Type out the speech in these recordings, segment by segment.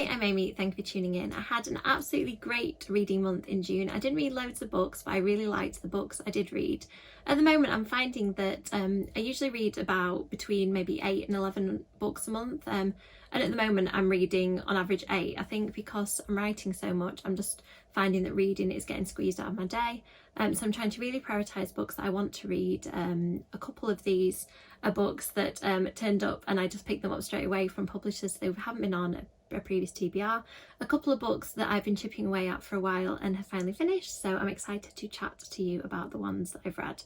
Hi, I'm Amy, thank you for tuning in. I had an absolutely great reading month in June. I didn't read loads of books, but I really liked the books I did read. At the moment I'm finding that I usually read about between maybe 8 and 11 books a month, and at the moment I'm reading on average 8. I think because I'm writing so much, I'm just finding that reading is getting squeezed out of my day. So I'm trying to really prioritise books that I want to read. A couple of these are books that turned up and I just picked them up straight away from publishers. They haven't been on a previous TBR. A couple of books that I've been chipping away at for a while and have finally finished, so I'm excited to chat to you about the ones that I've read.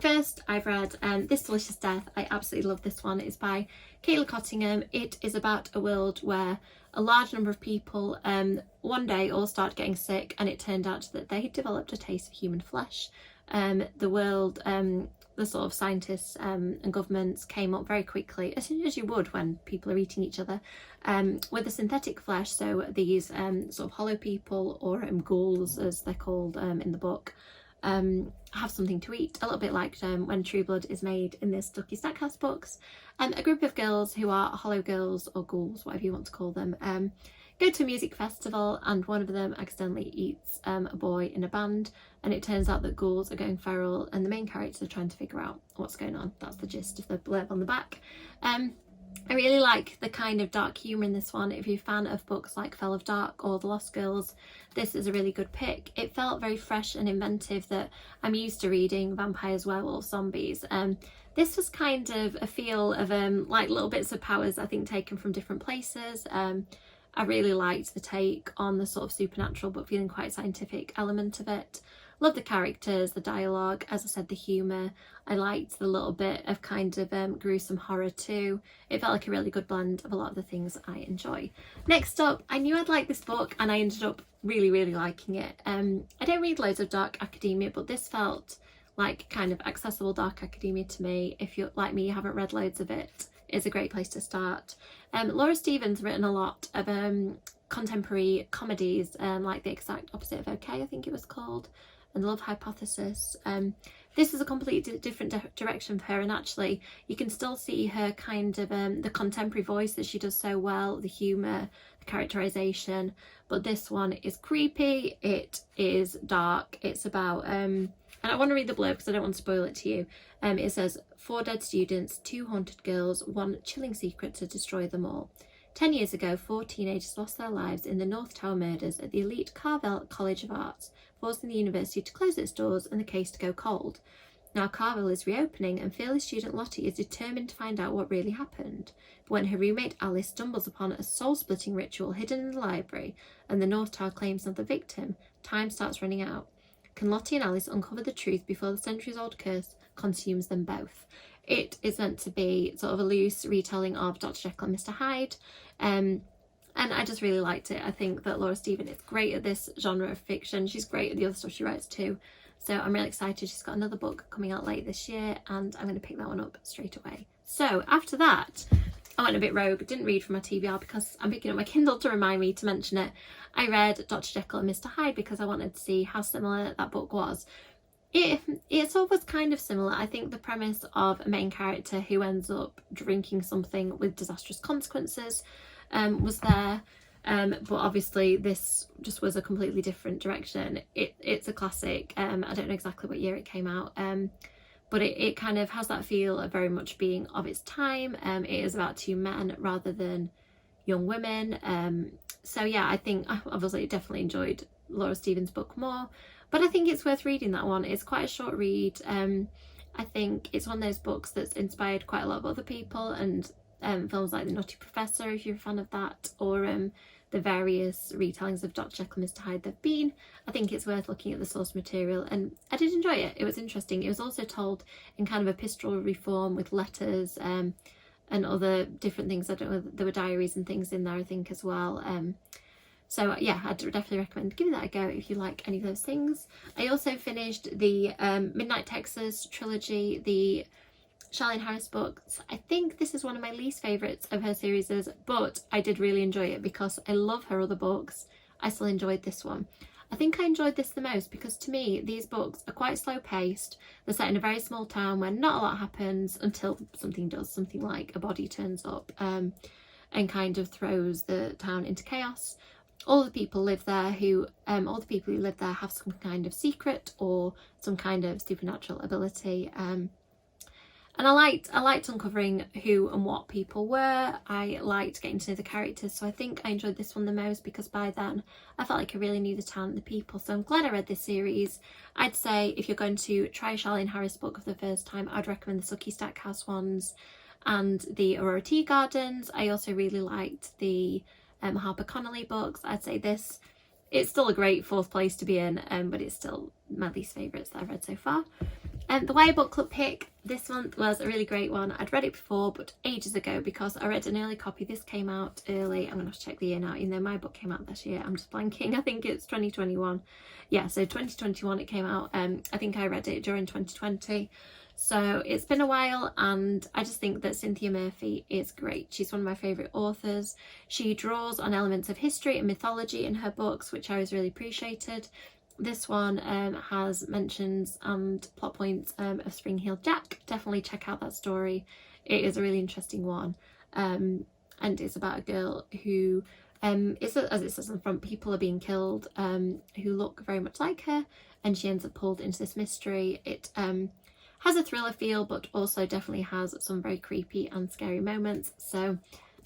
First, I've read This Delicious Death. I absolutely love this one. It's by Kayla Cottingham. It is about a world where a large number of people one day all start getting sick, and it turned out that they had developed a taste for human flesh. The world, the sort of scientists and governments came up very quickly, as you would when people are eating each other, with the synthetic flesh. So these sort of hollow people, or ghouls as they're called in the book, have something to eat, a little bit like when True Blood is made in this Ducky Stackhouse books. A group of girls who are hollow girls or ghouls, whatever you want to call them, go to a music festival, and one of them accidentally eats a boy in a band, and it turns out that ghouls are going feral and the main characters are trying to figure out what's going on. That's the gist of the blurb on the back. I really like the kind of dark humour in this one. If you're a fan of books like Fell of Dark or The Lost Girls, this is a really good pick. It felt very fresh and inventive that I'm used to reading vampires, werewolves, zombies. This was kind of a feel of like little bits of powers, I think, taken from different places. I really liked the take on the sort of supernatural but feeling quite scientific element of it. Love the characters, the dialogue, as I said, the humour. I liked the little bit of kind of gruesome horror too. It felt like a really good blend of a lot of the things I enjoy. Next up, I knew I'd like this book and I ended up really liking it. I don't read loads of dark academia, but this felt like kind of accessible dark academia to me. If you're like me, you haven't read loads of it, it's a great place to start. Laura Stephen's written a lot of contemporary comedies, like The Exact Opposite of OK, I think it was called, and Love Hypothesis. This is a completely different direction for her, and actually you can still see her kind of the contemporary voice that she does so well, the humour, the characterisation, but this one is creepy, it is dark. It's about and I want to read the blurb because I don't want to spoil it to you. It says, 4 dead students, 2 haunted girls, 1 chilling secret to destroy them all. 10 years ago, 4 teenagers lost their lives in the North Tower murders at the elite Carvel College of Arts, forcing the university to close its doors and the case to go cold. Now Carvel is reopening, and fearless student Lottie is determined to find out what really happened. But when her roommate Alice stumbles upon a soul-splitting ritual hidden in the library, and the North Tower claims not the victim, time starts running out. Can Lottie and Alice uncover the truth before the centuries-old curse consumes them both? It is meant to be sort of a loose retelling of Dr. Jekyll and Mr. Hyde, and I just really liked it. I think that Laura Stephen is great at this genre of fiction. She's great at the other stuff she writes too. So I'm really excited. She's got another book coming out late this year, and I'm going to pick that one up straight away. So after that, I went a bit rogue. Didn't read from my TBR because I'm picking up my Kindle to remind me to mention it. I read Dr. Jekyll and Mr. Hyde because I wanted to see how similar that book was. It sort of was kind of similar. I think the premise of a main character who ends up drinking something with disastrous consequences was there, but obviously this just was a completely different direction. It's a classic. I don't know exactly what year it came out, but it kind of has that feel of very much being of its time. It is about 2 men rather than young women. So yeah, I think I obviously definitely enjoyed Laura Stephen's book more, but I think it's worth reading that one. It's quite a short read. I think it's one of those books that's inspired quite a lot of other people, and films like The Nutty Professor, if you're a fan of that, or the various retellings of Dr. Jekyll and Mr. Hyde there've been. I think it's worth looking at the source material, and I did enjoy it. It was interesting. It was also told in kind of epistolary form with letters and other different things. I don't know, there were diaries and things in there, I think, as well. So yeah, I'd definitely recommend giving that a go if you like any of those things. I also finished the Midnight Texas trilogy, the Charlaine Harris books. I think this is one of my least favourites of her series, but I did really enjoy it because I love her other books. I still enjoyed this one. I think I enjoyed this the most because to me these books are quite slow paced. They're set in a very small town where not a lot happens until something does, something like a body turns up. and kind of throws the town into chaos. All the people live there who live there have some kind of secret or some kind of supernatural ability. And I liked uncovering who and what people were. I liked getting to know the characters, so I think I enjoyed this one the most because by then I felt like I really knew the town and the people. So I'm glad I read this series. I'd say if you're going to try Charlaine Harris' book for the first time, I'd recommend the Sucky Stackhouse ones and the Aurora Tea Gardens. I also really liked the Harper Connolly books. I'd say it's still a great fourth place to be in, but it's still my least favourites that I've read so far. The YA Book Club pick this month was a really great one. I'd read it before, but ages ago, because I read an early copy. This came out early. I'm going to have to check the year now, even though my book came out this year. I'm just blanking. I think it's 2021. Yeah, so 2021 it came out. I think I read it during 2020. So it's been a while, and I just think that Cynthia Murphy is great. She's one of my favourite authors. She draws on elements of history and mythology in her books, which I always really appreciated. This one has mentions and plot points of Spring-Heeled Jack. Definitely check out that story. It is a really interesting one. And it's about a girl who is, as it says on the front, people are being killed who look very much like her, and she ends up pulled into this mystery. It has a thriller feel, but also definitely has some very creepy and scary moments. So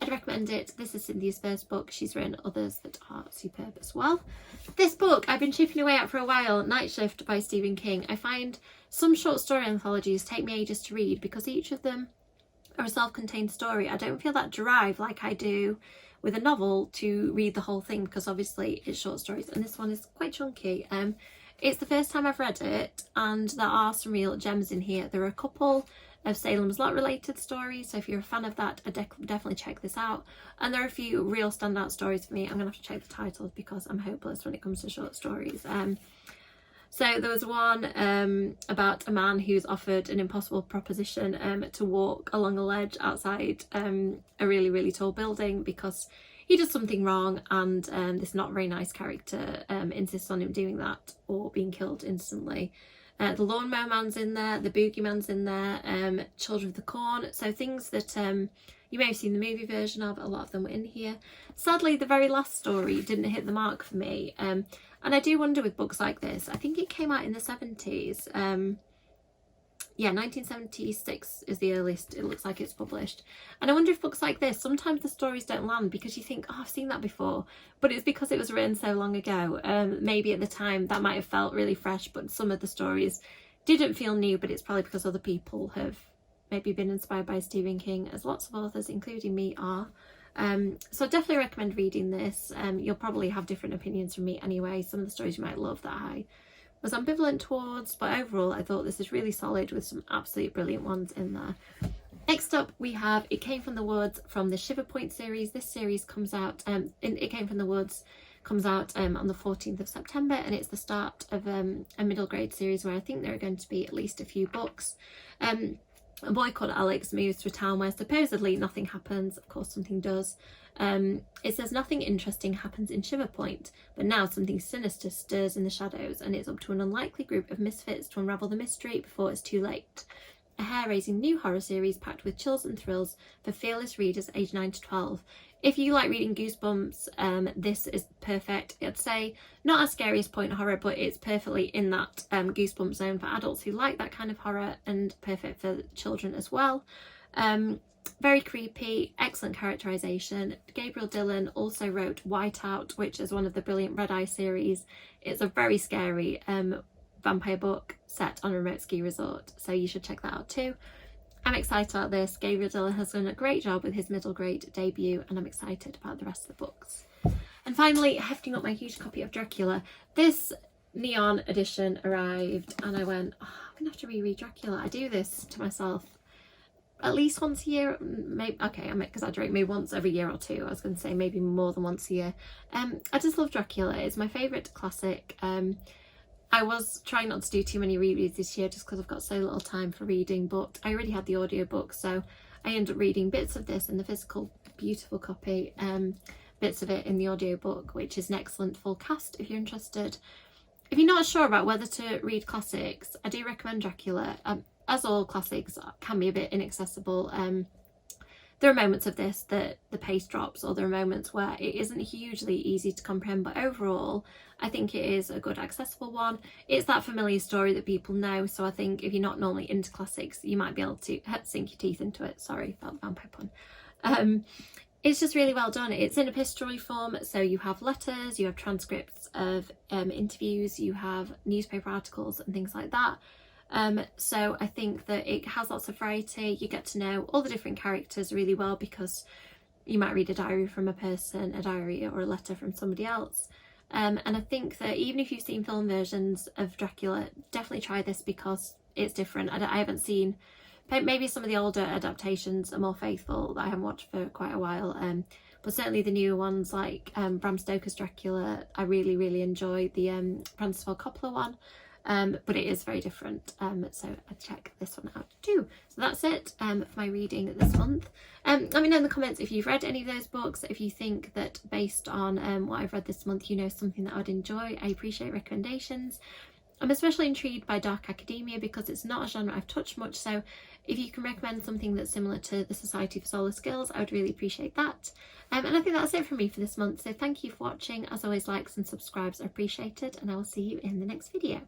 I'd recommend it. This is Cynthia's first book. She's written others that are superb as well. This book I've been chipping away at for a while, Night Shift by Stephen King. I find some short story anthologies take me ages to read because each of them are a self-contained story. I don't feel that drive like I do with a novel to read the whole thing, because obviously it's short stories, and this one is quite chunky. It's the first time I've read it, and there are some real gems in here. There are a couple of Salem's Lot related stories, so if you're a fan of that, I definitely check this out. And there are a few real standout stories for me. I'm gonna have to check the titles because I'm hopeless when it comes to short stories. So there was one about a man who's offered an impossible proposition to walk along a ledge outside a really, really tall building because he does something wrong, and this not very nice character insists on him doing that or being killed instantly. The Lawnmower Man's in there, the Boogeyman's in there, Children of the Corn, so things that you may have seen the movie version of. A lot of them were in here. Sadly, the very last story didn't hit the mark for me, and I do wonder with books like this. I think it came out in the 70s. Yeah, 1976 is the earliest it looks like it's published. And I wonder if books like this, sometimes the stories don't land because you think, oh, I've seen that before. But it's because it was written so long ago. Maybe at the time that might have felt really fresh, but some of the stories didn't feel new, but it's probably because other people have maybe been inspired by Stephen King, as lots of authors, including me, are. So I definitely recommend reading this. You'll probably have different opinions from me anyway. Some of the stories you might love that I was ambivalent towards, but overall I thought this is really solid with some absolute brilliant ones in there. Next up we have It Came From the Woods from the Shiver Point series. This series comes out, It Came From the Woods comes out on the 14th of September, and it's the start of a middle grade series where I think there are going to be at least a few books. A boy called Alex moves to a town where supposedly nothing happens. Of course something does. It says nothing interesting happens in Shiver Point, but now something sinister stirs in the shadows, and it's up to an unlikely group of misfits to unravel the mystery before it's too late. A hair-raising new horror series packed with chills and thrills for fearless readers aged 9 to 12. If you like reading Goosebumps, this is perfect. I'd say not as scary as Point Horror, but it's perfectly in that Goosebumps zone for adults who like that kind of horror, and perfect for children as well. Very creepy, excellent characterization. Gabriel Dillon also wrote Whiteout, which is one of the brilliant Red Eye series. It's a very scary vampire book set on a remote ski resort, so you should check that out too. I'm excited about this. Gabriel Dillon has done a great job with his middle grade debut, and I'm excited about the rest of the books. And finally, hefting up my huge copy of Dracula. This neon edition arrived and I went, oh, I'm gonna have to reread Dracula. I do this to myself at least once a year, maybe, okay, I'm exaggerating, maybe once every year or two. I was going to say maybe more than once a year. I just love Dracula. It's my favourite classic. I was trying not to do too many rereads this year just because I've got so little time for reading, but I already had the audiobook, so I ended up reading bits of this in the physical, beautiful copy, bits of it in the audiobook, which is an excellent full cast if you're interested. If you're not sure about whether to read classics, I do recommend Dracula. As all classics can be a bit inaccessible. there are moments of this that the pace drops, or there are moments where it isn't hugely easy to comprehend, but overall I think it is a good accessible one. It's that familiar story that people know, so I think if you're not normally into classics, you might be able to sink your teeth into it. Sorry about the vampire pun. It's just really well done. It's in epistolary form, so you have letters, you have transcripts of interviews, you have newspaper articles and things like that. So I think that it has lots of variety. You get to know all the different characters really well, because you might read a diary from a person, a diary or a letter from somebody else. And I think that even if you've seen film versions of Dracula, definitely try this because it's different. I haven't seen, maybe some of the older adaptations are more faithful that I haven't watched for quite a while, but certainly the newer ones like Bram Stoker's Dracula, I really enjoy the Francis Ford Coppola one. But it is very different, so I'd check this one out too. So that's it for my reading this month. Let me know in the comments if you've read any of those books, if you think that based on what I've read this month, you know, something that I would enjoy. I appreciate recommendations. I'm especially intrigued by dark academia because it's not a genre I've touched much, so if you can recommend something that's similar to the Society for Solar Skills, I would really appreciate that. And I think that's it from me for this month, so thank you for watching. As always, likes and subscribes are appreciated, and I will see you in the next video.